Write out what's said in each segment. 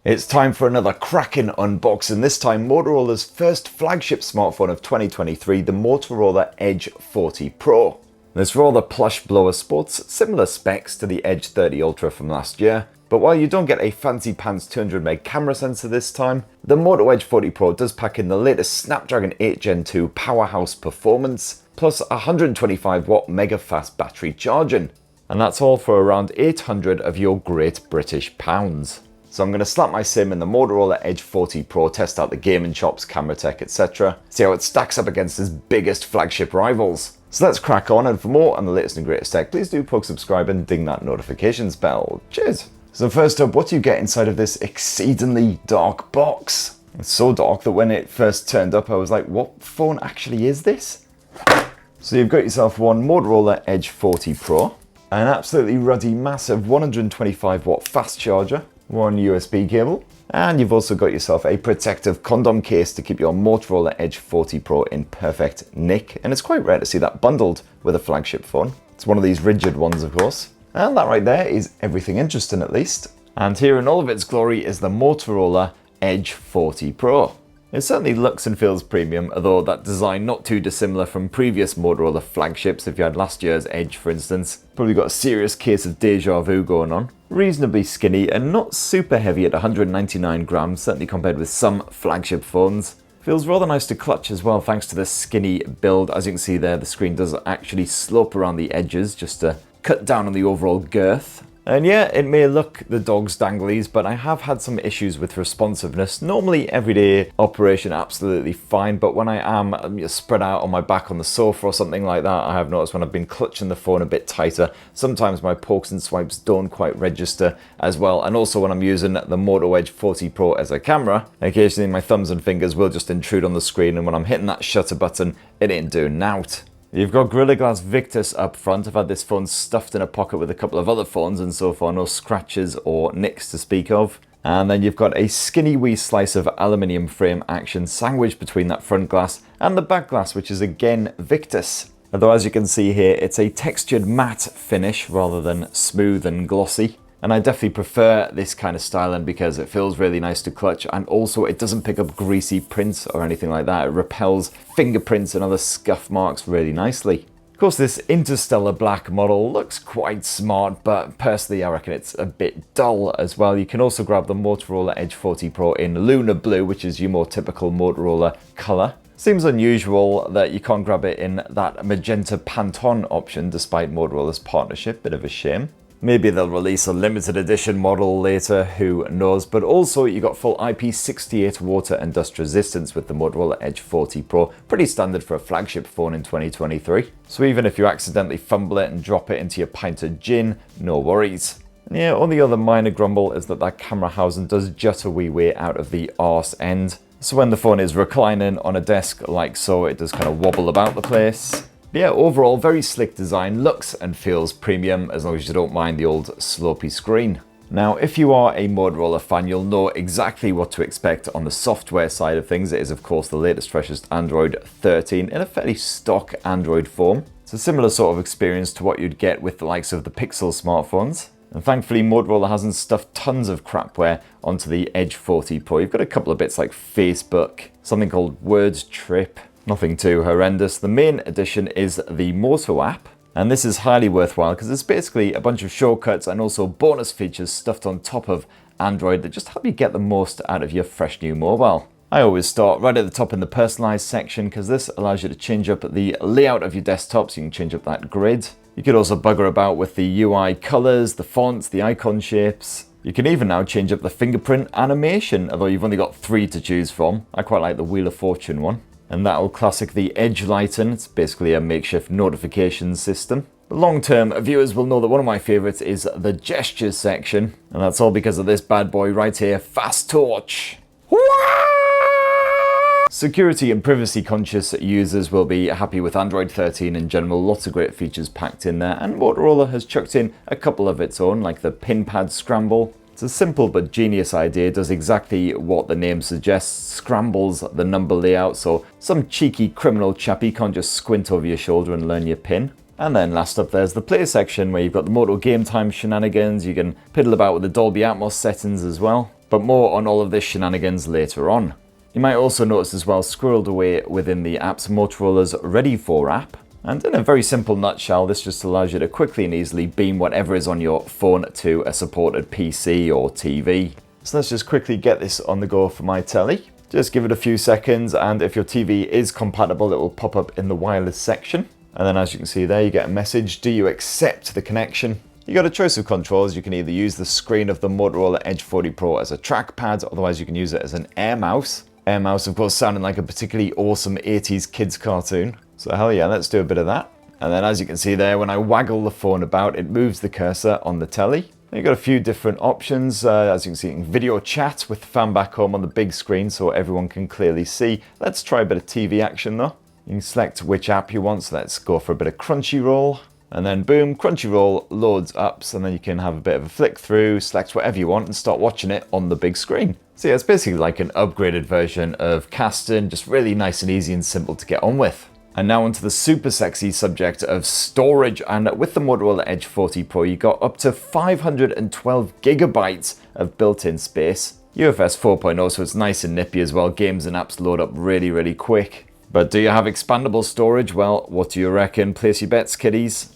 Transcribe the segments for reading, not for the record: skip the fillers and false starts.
It's time for another cracking unboxing, this time Motorola's first flagship smartphone of 2023, the Motorola Edge 40 Pro. This rather plush blower sports similar specs to the Edge 30 Ultra from last year, but while you don't get a fancy pants 200MP camera sensor this time, the Moto Edge 40 Pro does pack in the latest Snapdragon 8 Gen 2 powerhouse performance, plus 125W mega fast battery charging. And that's all for around 800 of your great British pounds. So I'm going to slap my SIM in the Motorola Edge 40 Pro, test out the gaming chops, camera tech, etc. See how it stacks up against its biggest flagship rivals. So let's crack on, and for more on the latest and greatest tech, please do poke subscribe and ding that notifications bell. Cheers! So first up, what do you get inside of this exceedingly dark box? It's so dark that when it first turned up I was like, what phone actually is this? So you've got yourself one Motorola Edge 40 Pro, an absolutely ruddy massive 125W fast charger, one USB cable, and you've also got yourself a protective condom case to keep your Motorola Edge 40 Pro in perfect nick, and it's quite rare to see that bundled with a flagship phone. It's one of these rigid ones, of course. And that right there is everything interesting, at least. And here in all of its glory is the Motorola Edge 40 Pro. It certainly looks and feels premium, although that design not too dissimilar from previous Motorola flagships. If you had last year's Edge, for instance, probably got a serious case of deja vu going on. Reasonably skinny and not super heavy at 199 grams, certainly compared with some flagship phones. Feels rather nice to clutch as well, thanks to the skinny build. As you can see there, the screen does actually slope around the edges just to cut down on the overall girth. And yeah, it may look the dog's danglies, but I have had some issues with responsiveness. Normally everyday operation absolutely fine, but when I am spread out on my back on the sofa or something like that, I have noticed when I've been clutching the phone a bit tighter, sometimes my pokes and swipes don't quite register as well. And also when I'm using the Moto Edge 40 Pro as a camera, occasionally my thumbs and fingers will just intrude on the screen, and when I'm hitting that shutter button, it ain't doing nought. You've got Gorilla Glass Victus up front. I've had this phone stuffed in a pocket with a couple of other phones, and so far no scratches or nicks to speak of. And then you've got a skinny wee slice of aluminium frame action sandwiched between that front glass and the back glass, which is again Victus. Although as you can see here, it's a textured matte finish rather than smooth and glossy. And I definitely prefer this kind of styling because it feels really nice to clutch, and also it doesn't pick up greasy prints or anything like that. It repels fingerprints and other scuff marks really nicely. Of course, this interstellar black model looks quite smart, but personally I reckon it's a bit dull as well. You can also grab the Motorola Edge 40 Pro in Lunar Blue, which is your more typical Motorola colour. Seems unusual that you can't grab it in that magenta Pantone option despite Motorola's partnership, bit of a shame. Maybe they'll release a limited edition model later, who knows. But also you got full IP68 water and dust resistance with the Motorola Edge 40 Pro. Pretty standard for a flagship phone in 2023. So even if you accidentally fumble it and drop it into your pint of gin, no worries. Yeah, only other minor grumble is that camera housing does jut a wee way out of the arse end. So when the phone is reclining on a desk like so, it does kind of wobble about the place. Yeah, overall, very slick design, looks and feels premium as long as you don't mind the old slopey screen. Now, if you are a Motorola fan, you'll know exactly what to expect on the software side of things. It is, of course, the latest, freshest Android 13 in a fairly stock Android form. It's a similar sort of experience to what you'd get with the likes of the Pixel smartphones. And thankfully, Motorola hasn't stuffed tons of crapware onto the Edge 40 Pro. You've got a couple of bits like Facebook, something called Word Trip. Nothing too horrendous. The main addition is the Moto app, and this is highly worthwhile because it's basically a bunch of shortcuts and also bonus features stuffed on top of Android that just help you get the most out of your fresh new mobile. I always start right at the top in the personalized section because this allows you to change up the layout of your desktop, so you can change up that grid. You could also bugger about with the UI colors, the fonts, the icon shapes. You can even now change up the fingerprint animation, although you've only got 3 to choose from. I quite like the Wheel of Fortune one. And that'll classic the Edge Lighten. It's basically a makeshift notification system. The long-term viewers will know that one of my favorites is the gestures section, and that's all because of this bad boy right here, Fast Torch. Security and privacy conscious users will be happy with Android 13 in general. Lots of great features packed in there, and Motorola has chucked in a couple of its own, like the pin pad scramble. It's a simple but genius idea, does exactly what the name suggests, scrambles the number layout so some cheeky criminal chappy can't just squint over your shoulder and learn your pin. And then last up there's the play section where you've got the Moto Game Time shenanigans. You can piddle about with the Dolby Atmos settings as well. But more on all of this shenanigans later on. You might also notice as well, squirreled away within the apps, Motorola's Ready For app. And in a very simple nutshell, this just allows you to quickly and easily beam whatever is on your phone to a supported PC or TV. So let's just quickly get this on the go for my telly. Just give it a few seconds, and if your TV is compatible, it will pop up in the wireless section. And then as you can see there, you get a message, do you accept the connection? You got a choice of controls. You can either use the screen of the Motorola Edge 40 Pro as a trackpad, otherwise you can use it as an air mouse. Air mouse, of course, sounding like a particularly awesome 80s kids cartoon. So hell yeah, let's do a bit of that. And then as you can see there, when I waggle the phone about, it moves the cursor on the telly. You've got a few different options. As you can see, you can video chat with the fan back home on the big screen so everyone can clearly see. Let's try a bit of TV action though. You can select which app you want, so let's go for a bit of Crunchyroll. And then boom, Crunchyroll loads up, so then you can have a bit of a flick through, select whatever you want and start watching it on the big screen. So yeah, it's basically like an upgraded version of casting, just really nice and easy and simple to get on with. And now onto the super sexy subject of storage, and with the Motorola Edge 40 Pro you got up to 512 gigabytes of built-in space. UFS 4.0, so it's nice and nippy as well. Games and apps load up really quick. But do you have expandable storage? Well, what do you reckon? Place your bets, kiddies.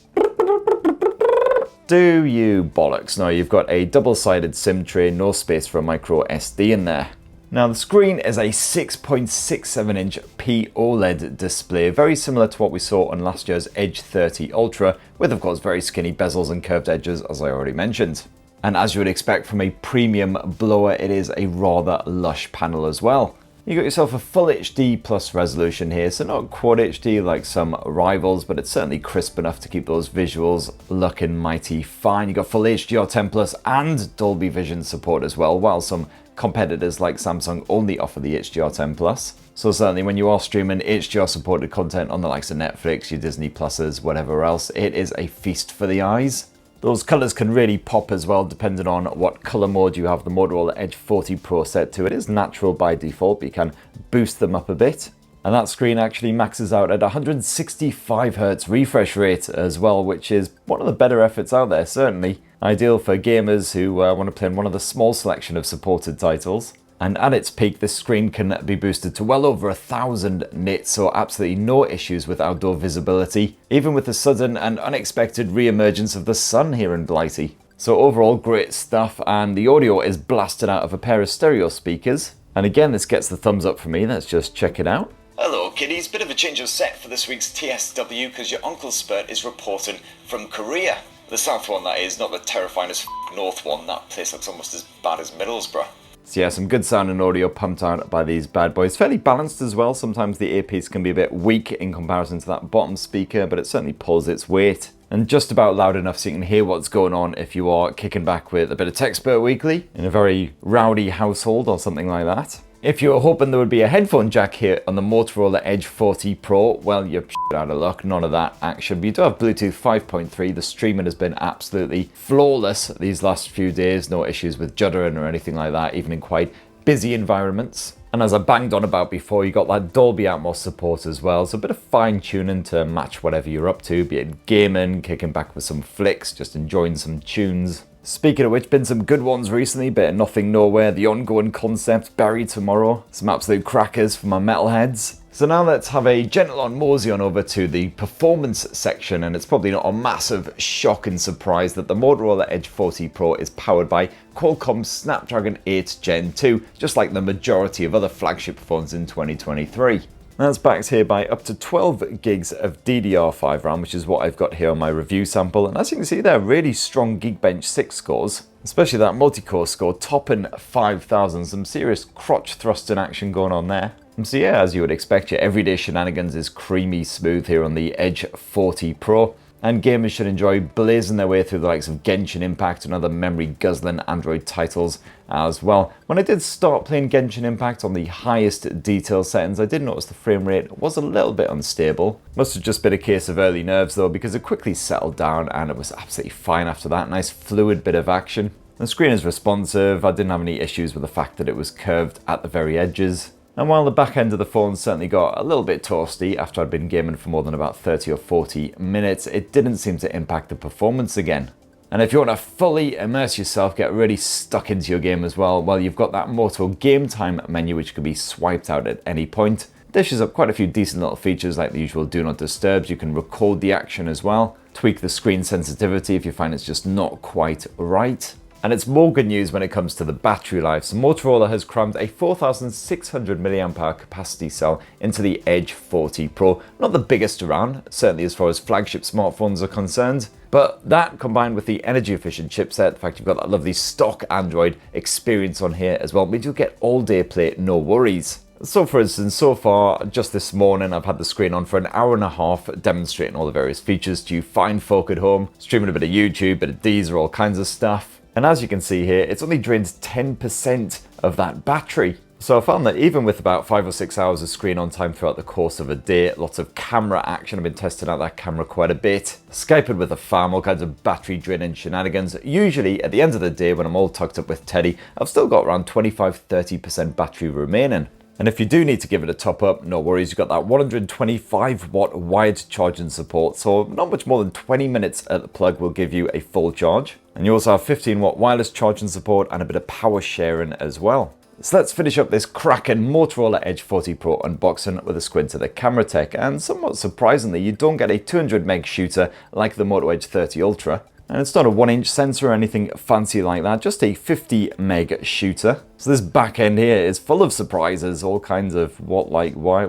Do you bollocks? No, you've got a double-sided SIM tray, no space for a micro SD in there. Now the screen is a 6.67 inch OLED display, very similar to what we saw on last year's Edge 30 Ultra, with of course very skinny bezels and curved edges as I already mentioned. And as you would expect from a premium blower, it is a rather lush panel as well. You got yourself a full HD plus resolution here, so not quad HD like some rivals, but it's certainly crisp enough to keep those visuals looking mighty fine. You got full HDR10 plus and Dolby Vision support as well, while some competitors like Samsung only offer the HDR10 plus. So certainly when you are streaming HDR supported content on the likes of Netflix, your Disney Pluses, whatever else, it is a feast for the eyes. Those colors can really pop as well, depending on what color mode you have the Motorola Edge 40 Pro set to. It is natural by default, but you can boost them up a bit. And that screen actually maxes out at 165 Hz refresh rate as well, which is one of the better efforts out there, certainly. Ideal for gamers who want to play in one of the small selection of supported titles. And at its peak, this screen can be boosted to well over 1000 nits, so absolutely no issues with outdoor visibility, even with the sudden and unexpected re-emergence of the sun here in Blighty. So overall, great stuff, and the audio is blasted out of a pair of stereo speakers. And again, this gets the thumbs up for me. Let's just check it out. Hello kiddies, bit of a change of set for this week's TSW because your Uncle Spurt is reporting from Korea. The south one that is, not the terrifying as north one. That place looks almost as bad as Middlesbrough. So yeah, some good sound and audio pumped out by these bad boys. Fairly balanced as well. Sometimes the earpiece can be a bit weak in comparison to that bottom speaker, but it certainly pulls its weight. And just about loud enough so you can hear what's going on if you are kicking back with a bit of Techspert Weekly in a very rowdy household or something like that. If you were hoping there would be a headphone jack here on the Motorola Edge 40 Pro, well, you're out of luck, none of that action. But you do have Bluetooth 5.3. The streaming has been absolutely flawless these last few days. No issues with juddering or anything like that, even in quite busy environments. And as I banged on about before, you got that Dolby Atmos support as well. So a bit of fine tuning to match whatever you're up to, be it gaming, kicking back with some flicks, just enjoying some tunes. Speaking of which, been some good ones recently, but nothing nowhere. The ongoing concept, Buried Tomorrow. Some absolute crackers for my metalheads. So now let's have a gentle on mosey on over to the performance section, and it's probably not a massive shock and surprise that the Motorola Edge 40 Pro is powered by Qualcomm's Snapdragon 8 Gen 2, just like the majority of other flagship phones in 2023. That's backed here by up to 12 gigs of DDR5 RAM, which is what I've got here on my review sample. And as you can see there, really strong Geekbench 6 scores, especially that multi-core score topping 5000. Some serious crotch thrusting action going on there. And so yeah, as you would expect, your everyday shenanigans is creamy smooth here on the Edge 40 Pro. And gamers should enjoy blazing their way through the likes of Genshin Impact and other memory-guzzling Android titles as well. When I did start playing Genshin Impact on the highest detail settings, I did notice the frame rate was a little bit unstable. Must have just been a case of early nerves though, because it quickly settled down and it was absolutely fine after that. Nice fluid bit of action. The screen is responsive. I didn't have any issues with the fact that it was curved at the very edges. And while the back end of the phone certainly got a little bit toasty after I'd been gaming for more than about 30 or 40 minutes, it didn't seem to impact the performance again. And if you want to fully immerse yourself, get really stuck into your game as well, you've got that Moto Game Time menu which can be swiped out at any point. Dishes up quite a few decent little features like the usual Do Not Disturb. You can record the action as well, tweak the screen sensitivity if you find it's just not quite right. And it's more good news when it comes to the battery life. So Motorola has crammed a 4600 mAh capacity cell into the Edge 40 Pro. Not the biggest around, certainly as far as flagship smartphones are concerned. But that combined with the energy efficient chipset, the fact you've got that lovely stock Android experience on here as well, means you'll get all day play, no worries. So for instance, so far, just this morning, I've had the screen on for an hour and a half, demonstrating all the various features to you fine folk at home, streaming a bit of YouTube, bit of Deezer, all kinds of stuff. And as you can see here, it's only drained 10% of that battery. So I found that even with about 5 or 6 hours of screen on time throughout the course of a day, lots of camera action, I've been testing out that camera quite a bit, Skyping with the fam, all kinds of battery draining shenanigans. Usually at the end of the day when I'm all tucked up with Teddy, I've still got around 25-30% battery remaining. And if you do need to give it a top up, no worries, you've got that 125 watt wired charging support, so not much more than 20 minutes at the plug will give you a full charge. And you also have 15 watt wireless charging support and a bit of power sharing as well. So let's finish up this cracking Motorola Edge 40 Pro unboxing with a squint at the camera tech. And somewhat surprisingly, you don't get a 200 meg shooter like the Moto Edge 30 Ultra. And it's not a 1-inch sensor or anything fancy like that, just a 50 meg shooter. So this back end here is full of surprises, all kinds of what, like, why.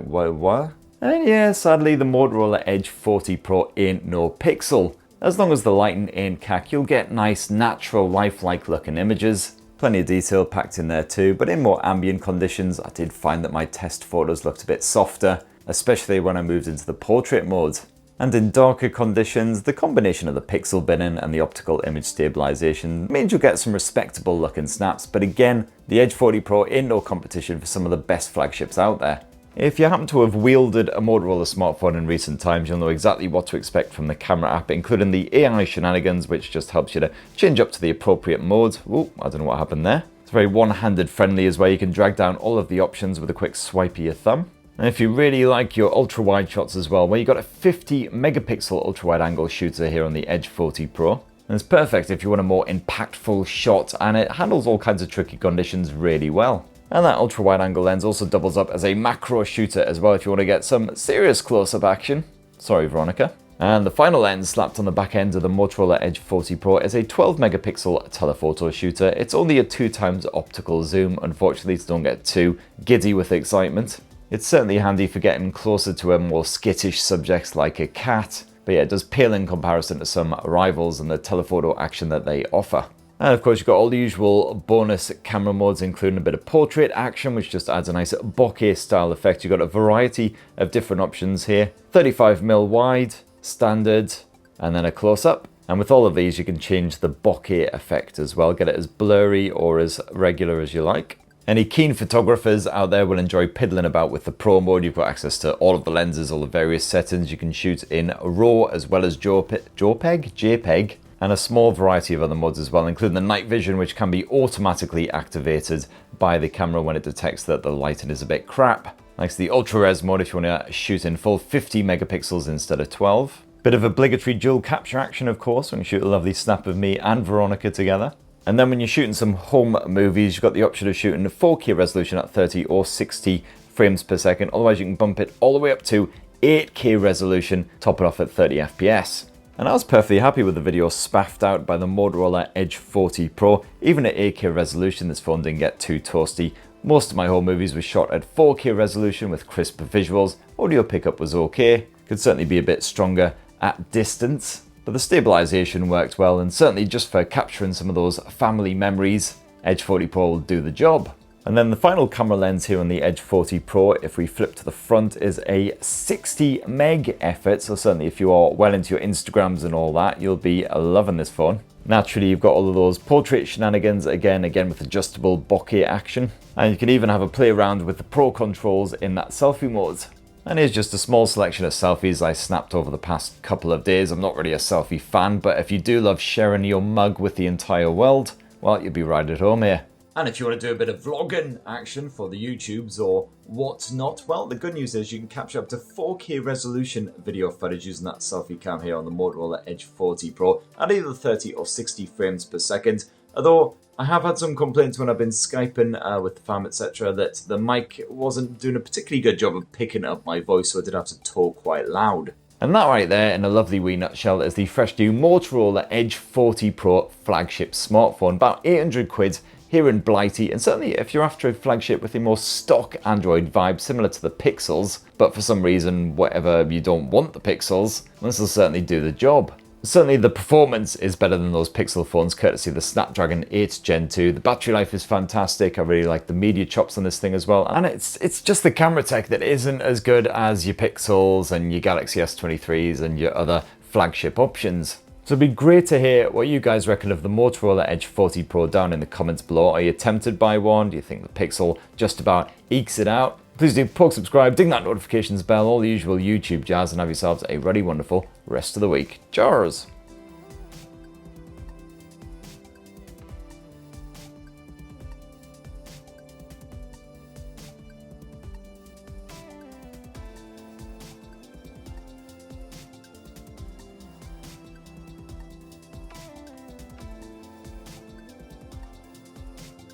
And yeah, sadly the Motorola Edge 40 Pro ain't no pixel. As long as the lighting ain't cack, you'll get nice, natural, lifelike looking images. Plenty of detail packed in there too, but in more ambient conditions, I did find that my test photos looked a bit softer, especially when I moved into the portrait mode. And in darker conditions, the combination of the pixel binning and the optical image stabilization means you'll get some respectable looking snaps, but again, the Edge 40 Pro ain't no competition for some of the best flagships out there. If you happen to have wielded a Motorola smartphone in recent times, you'll know exactly what to expect from the camera app, including the AI shenanigans, which just helps you to change up to the appropriate mode. Ooh, I don't know what happened there. It's very one-handed friendly as well. You can drag down all of the options with a quick swipe of your thumb. And if you really like your ultra-wide shots as well, you've got a 50 megapixel ultra-wide angle shooter here on the Edge 40 Pro. And it's perfect if you want a more impactful shot, and it handles all kinds of tricky conditions really well. And that ultra-wide angle lens also doubles up as a macro shooter as well if you want to get some serious close-up action. Sorry, Veronica. And the final lens slapped on the back end of the Motorola Edge 40 Pro is a 12 megapixel telephoto shooter. It's only a 2x optical zoom, unfortunately, so don't get too giddy with excitement. It's certainly handy for getting closer to a more skittish subjects like a cat, but yeah, it does pale in comparison to some rivals and the telephoto action that they offer. And of course, you've got all the usual bonus camera modes, including a bit of portrait action, which just adds a nice bokeh style effect. You've got a variety of different options here. 35mm wide, standard, and then a close-up. And with all of these, you can change the bokeh effect as well. Get it as blurry or as regular as you like. Any keen photographers out there will enjoy piddling about with the Pro mode. You've got access to all of the lenses, all the various settings. You can shoot in RAW as well as JPEG, and a small variety of other modes as well, including the night vision, which can be automatically activated by the camera when it detects that the lighting is a bit crap. Next, the ultra res mode if you want to shoot in full 50 megapixels instead of 12. Bit of obligatory dual capture action, of course, when you shoot a lovely snap of me and Veronica together. And then when you're shooting some home movies, you've got the option of shooting 4K resolution at 30 or 60 frames per second. Otherwise, you can bump it all the way up to 8K resolution, top it off at 30 FPS. And I was perfectly happy with the video spaffed out by the Motorola Edge 40 Pro. Even at 8K resolution, this phone didn't get too toasty. Most of my home movies were shot at 4K resolution with crisp visuals. Audio pickup was okay. Could certainly be a bit stronger at distance. But the stabilization worked well, and certainly just for capturing some of those family memories, Edge 40 Pro will do the job. And then the final camera lens here on the Edge 40 Pro, if we flip to the front, is a 60 meg effort. So certainly if you are well into your Instagrams and all that, you'll be loving this phone. Naturally, you've got all of those portrait shenanigans, again with adjustable bokeh action. And you can even have a play around with the Pro controls in that selfie mode. And here's just a small selection of selfies I snapped over the past couple of days. I'm not really a selfie fan, but if you do love sharing your mug with the entire world, well, you'll be right at home here. And if you want to do a bit of vlogging action for the YouTubes or whatnot, well, the good news is you can capture up to 4K resolution video footage using that selfie cam here on the Motorola Edge 40 Pro at either 30 or 60 frames per second. Although I have had some complaints when I've been Skyping with the fam, etc., that the mic wasn't doing a particularly good job of picking up my voice, so I did have to talk quite loud. And that right there, in a lovely wee nutshell, is the fresh new Motorola Edge 40 Pro flagship smartphone. About 800 quid here in Blighty, and certainly if you're after a flagship with a more stock Android vibe similar to the Pixels, but for some reason, whatever, you don't want the Pixels, this will certainly do the job. Certainly the performance is better than those Pixel phones, courtesy of the Snapdragon 8 Gen 2. The battery life is fantastic. I really like the media chops on this thing as well. And it's just the camera tech that isn't as good as your Pixels and your Galaxy S23s and your other flagship options. So it'd be great to hear what you guys reckon of the Motorola Edge 40 Pro down in the comments below. Are you tempted by one? Do you think the Pixel just about ekes it out? Please do poke, subscribe, ding that notifications bell, all the usual YouTube jazz, and have yourselves a really wonderful rest of the week. Cheers!